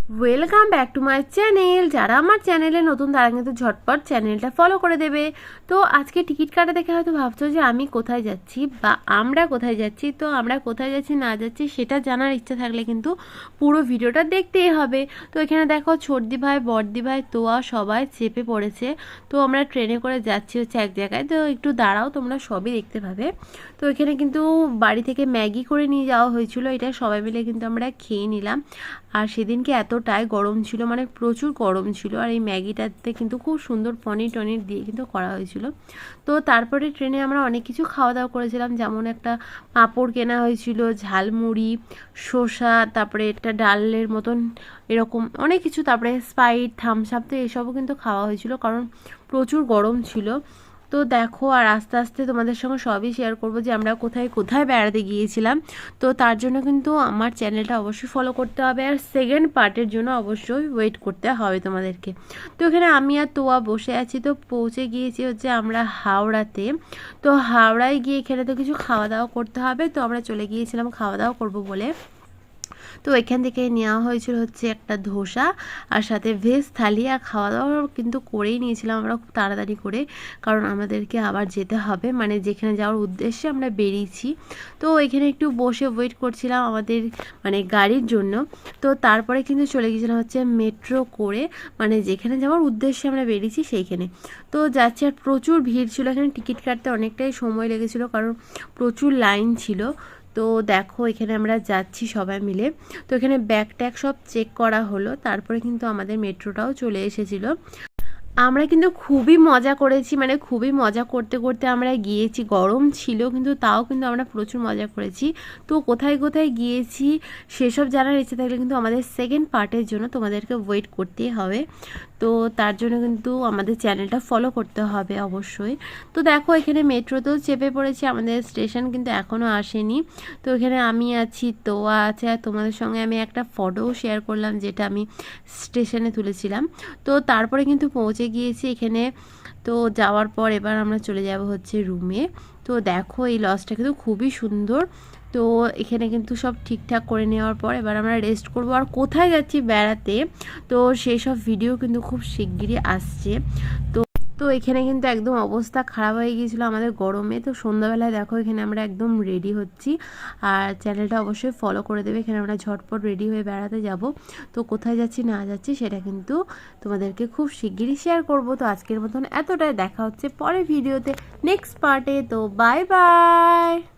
Welcome back to my channel. যারা আমার চ্যানেলে নতুন তারা কিন্তু ঝটপট চ্যানেলটা ফলো করে দেবে। তো আজকে টিকিট কাটা দেখে হয়তো ভাবছো যে আমি কোথায় যাচ্ছি বা আমরা কোথায় যাচ্ছি। তো আমরা কোথায় যাচ্ছি না যাচ্ছি সেটা জানার ইচ্ছা থাকলে কিন্তু পুরো ভিডিওটা দেখতেই হবে। তো এখানে দেখো ছোটদি ভাই, বড়দি ভাই, তোয়া সবাই চেপে পড়েছে। তো আমরা ট্রেনে করে যাচ্ছি হচ্ছে এক জায়গায়। তো একটু দাঁড়াও, তোমরা সবই দেখতে পাবে। তো এখানে কিন্তু বাড়ি থেকে ম্যাগি করে নিয়ে যাওয়া হয়েছিল, এটা সবাই মিলে কিন্তু আমরা খেয়ে নিলাম। আর সেদিনকে এতটাই গরম ছিল, মানে প্রচুর গরম ছিল। আর এই ম্যাগিটাতে কিন্তু খুব সুন্দর পনির টনির দিয়ে কিন্তু করা হয়েছিল। তো তারপরে ট্রেনে আমরা অনেক কিছু খাওয়া দাওয়া করেছিলাম, যেমন একটা পাঁপড় কেনা হয়েছিল, ঝালমুড়ি, শসা, তারপরে একটা ডালের মতন এরকম অনেক কিছু, তারপরে স্প্রাইট, থামস আপ, তো এসবও কিন্তু খাওয়া হয়েছিল কারণ প্রচুর গরম ছিল। তো দেখো, আর আস্তে আস্তে তোমাদের সঙ্গে সবই শেয়ার করবো যে আমরা কোথায় কোথায় বেড়াতে গিয়েছিলাম। তো তার জন্য কিন্তু আমার চ্যানেলটা অবশ্যই ফলো করতে হবে, আর সেকেন্ড পার্টের জন্য অবশ্যই ওয়েট করতে হবে তোমাদেরকে। তো এখানে আমি আর তোয়া বসে আছি। তো পৌঁছে গিয়েছি হচ্ছে আমরা হাওড়াতে। তো হাওড়ায় গিয়ে এখানে তো কিছু খাওয়া দাওয়া করতে হবে, তো আমরা চলে গিয়েছিলাম খাওয়া দাওয়া করবো বলে। তো এখান থেকে নেওয়া হয়েছিল হচ্ছে একটা ধোসা আর সাথে ভেজ থালি। আর খাওয়া দাওয়া কিন্তু করেই নিয়েছিলাম আমরা খুব তাড়াতাড়ি করে, কারণ আমাদেরকে আবার যেতে হবে, মানে যেখানে যাওয়ার উদ্দেশ্যে আমরা বেরিয়েছি। তো এখানে একটু বসে ওয়েট করছিলাম আমাদের মানে গাড়ির জন্য। তো তারপরে কিন্তু চলে গেছিলাম হচ্ছে মেট্রো করে, মানে যেখানে যাওয়ার উদ্দেশ্যে আমরা বেরিয়েছি সেইখানে। তো যাচ্ছে, আর প্রচুর ভিড় ছিল এখানে, টিকিট কাটতে অনেকটাই সময় লেগেছিলো কারণ প্রচুর লাইন ছিল। তো দেখো এখানে আমরা যাচ্ছি সবাই মিলে। তো এখানে ব্যাগ ট্যাগ সব চেক করা হলো, তারপরে কিন্তু আমাদের মেট্রোটাও চলে এসেছিলো। আমরা কিন্তু খুবই মজা করেছি, মানে খুবই মজা করতে করতে আমরা গিয়েছি। গরম ছিল কিন্তু তাও কিন্তু আমরা প্রচুর মজা করেছি। তো কোথায় কোথায় গিয়েছি সেসব জানার ইচ্ছে থাকলে কিন্তু আমাদের সেকেন্ড পার্টের জন্য তোমাদেরকে ওয়েট করতেই হবে। তো তার জন্য কিন্তু আমাদের চ্যানেলটা ফলো করতে হবে অবশ্যই। তো দেখো এখানে মেট্রোতেও চেপে পড়েছি, আমাদের স্টেশন কিন্তু এখনও আসেনি। তো এখানে আমি আছি, তোয়া আছে, আর তোমাদের সঙ্গে আমি একটা ফটোও শেয়ার করলাম যেটা আমি স্টেশনে তুলেছিলাম। তো তারপরে কিন্তু পৌঁছে গিয়েছি এখানে। তো যাওয়ার পর এবার আমরা চলে যাব হচ্ছে রুমে। তো দেখো এই লজটা কিন্তু খুবই সুন্দর। তো এখানে কিন্তু সব ঠিকঠাক করে নেওয়ার পর এবার আমরা রেস্ট করব। আর কোথায় যাচ্ছি বেড়াতে, তো সেই সব ভিডিও কিন্তু খুব শিগগিরই আসছে। তো তো এখানে কিন্তু একদম অবস্থা খারাপ হয়ে গিয়েছিলো আমাদের গরমে। তো সন্ধ্যাবেলায় দেখো এখানে আমরা একদম রেডি হচ্ছি, আর চ্যানেলটা অবশ্যই ফলো করে দেবে। এখানে আমরা ঝটপট রেডি হয়ে বেড়াতে যাব। তো কোথায় যাচ্ছি না যাচ্ছি সেটা কিন্তু তোমাদেরকে খুব শিগগিরই শেয়ার করব। তো আজকের মতন এতটাই, দেখা হচ্ছে পরের ভিডিওতে নেক্সট পার্টে। তো বাই বাই।